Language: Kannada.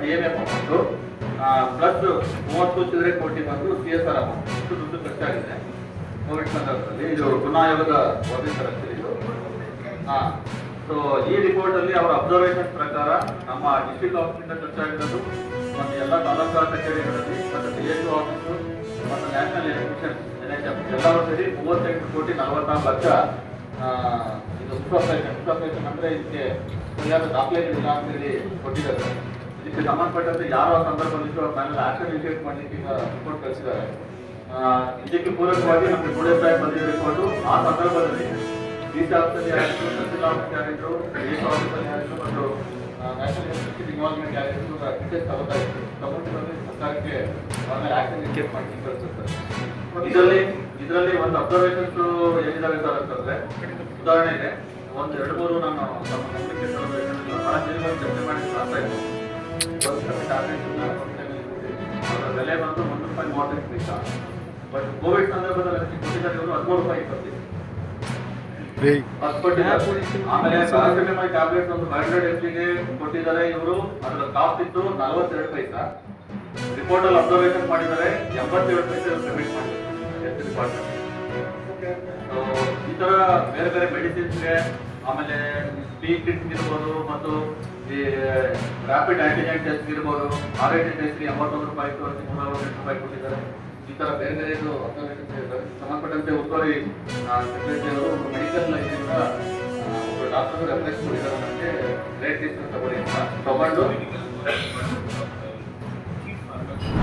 DMF ಅಮೌಂಟು ಪ್ಲಸ್ 30 ಚಿಲ್ಲರೆ ಕೋಟಿ ಬಂದು CSR ಅಮೌಂಟ್ ಇಷ್ಟು ದುಡ್ಡು ಖರ್ಚಾಗಿದೆ ಕೋವಿಡ್ ಸಂದರ್ಭದಲ್ಲಿ. ಇದು ಚುನಾವಣಾ ಆಯೋಗದ ವರದಿ ತರತ್ತೆ ಇದು. ಸೊ ಈ ರಿಪೋರ್ಟ್ ಅಲ್ಲಿ ಅವರ ಅಬ್ಸರ್ವೇಷನ್ ಪ್ರಕಾರ ನಮ್ಮ ಡಿಸ್ಟ್ರಿಕ್ಟ್ ಆಫೀಸಿಂದ ಖರ್ಚಾಗಿರೋದು ಮತ್ತು ಎಲ್ಲ ತಾಲೂಕಾ ಕಚೇರಿಗಳಲ್ಲಿ ಮತ್ತು DSO ಆಫೀಸು ಮತ್ತು ನ್ಯಾಷನಲ್ ಎಲೆಕ್ಷನ್ NHM ಎಲ್ಲರೂ ಸೇರಿ 38 ಕೋಟಿ 46 ಲಕ್ಷ ಇದು ಸಬ್ಸ್ಕ್ರಿಪ್ಷನ್ ಅಂದ್ರೆ ಇದಕ್ಕೆ ಸರಿಯಾದ ದಾಖಲೆಗಳಿಲ್ಲ ಅಂತ ಹೇಳಿ ಕೊಟ್ಟಿದ್ದಾರೆ. ಇದಕ್ಕೆ ಸಂಬಂಧಪಟ್ಟಂತೆ ಯಾರು ಆ ಸಂದರ್ಭದಲ್ಲಿ ಅವ್ರ ಮೇಲೆ ಆಕ್ಷನ್ ಇನಿಷಿಯೇಟ್ ಮಾಡಲಿಕ್ಕೆ ಈಗ ರಿಪೋರ್ಟ್ ಕಳಿಸಿದ್ದಾರೆ. ಇದಕ್ಕೆ ಪೂರಕವಾಗಿ ನಮಗೆ 2 days ಬ್ಯಾಕ್ ಬಂದಿದ್ದ ರಿಪೋರ್ಟು ಆ ಸಂದರ್ಭದಲ್ಲಿ DC ಆಫೀಸಲ್ಲಿ ಯಾರಿದ್ರು, ತಹಸೀಲ್ ಆಫೀಸ್ ಯಾರಿದ್ರು, DSO ಆಫೀಸಲ್ಲಿ ಯಾರಿದ್ರು ಮತ್ತು ನ್ಯಾಷನಲ್ ಎಲೆಕ್ಷನ್ ಇನ್ವಾಲ್ವ್ಮೆಂಟ್ ಯಾರಿದ್ರು ಡೀಟೇಲ್ಸ್ ತಗೋತಾ ಇತ್ತು. ತಗೊಂಡಿರೋದು ಸರ್ಕಾರಕ್ಕೆ ಅವ್ರ ಮೇಲೆ ಆಕ್ಷನ್ ಇನಿಷಿಯೇಟ್ ಮಾಡಲಿಕ್ಕೆ ಕಳಿಸುತ್ತಾರೆ. ಇದರಲ್ಲಿ ಒಂದು ಅಬ್ಸರ್ವೇಷನ್ಸ್ ಏನಿದಾವೆ ಸರ್ ಅಂತಂದ್ರೆ, ಉದಾಹರಣೆಗೆ ಒಂದು 2-3 ನಾನು ನಮ್ಮ ಗಮನಕ್ಕೆ ಬಹಳ ಚರ್ಚೆ ಮಾಡಿ ಆಗ್ತಾ ಇತ್ತು. ಅದರ ಬೆಲೆ ಬಂದು ₹1.35 ಪೈಸಾ. ಬಟ್ ಕೋವಿಡ್ ಸಂದರ್ಭದಲ್ಲಿ ಅದಕ್ಕೆ ಕೊಟ್ಟಿದ್ದಾರೆ ಇವರು ₹13.20. ಆಮೇಲೆ ಟ್ಯಾಬ್ಲೆಟ್ಸ್ ಒಂದು 500 mg ಕೊಟ್ಟಿದ್ದಾರೆ ಇವರು. ಅದರ ಕಾಸ್ಟ್ ಇತ್ತು 42 ಪೈಸಾ. ರಿಪೋರ್ಟ್ ಅಲ್ಲಿ ಅಬ್ಸರ್ವೇಷನ್ ಮಾಡಿದ್ದಾರೆ 87 ಪೈಸೆ ಪೇಮೆಂಟ್ ಮಾಡಿದ್ದಾರೆ ಹೆಲ್ತ್ ಡಿಪಾರ್ಟ್ಮೆಂಟ್. ಈ ತರ ಬೇರೆ ಬೇರೆ ಮೆಡಿಸಿನ್ಸ್ಗೆ, ಆಮೇಲೆ ಪಿ ಕಿಟ್ ಇರ್ಬೋದು ಮತ್ತು ಈ ರ್ಯಾಪಿಡ್ ಆಂಟಿಜೆನ್ ಟೆಸ್ಟ್ ಇರ್ಬೋದು, RIT ಟೆಸ್ಟ್ ₹81 ಇತ್ತು, ಅದಕ್ಕೆ ₹308 ಕೊಟ್ಟಿದ್ದಾರೆ. ಈ ತರ ಬೇರೆ ಬೇರೆ ಅಬ್ಸರ್ವೇಷನ್ಸ್ ಇರ್ತಾರೆ. ಸಂಬಂಧಪಟ್ಟಂತೆ ಉಸ್ತುವಾರಿ ಸೆಕ್ರೆಟರಿ ಅವರು ಮೆಡಿಕಲ್ ಇದರಿಂದ ಒಬ್ಬರು ಡಾಕ್ಟರ್ ರೆಫರೆನ್ಸ್ ಕೊಟ್ಟಿದ್ದಾರೆ, ನನಗೆ ರೇಟ್ ಲಿಸ್ಟ್ ತಗೊಳ್ಳಿ ಅಂತ ತಗೊಂಡು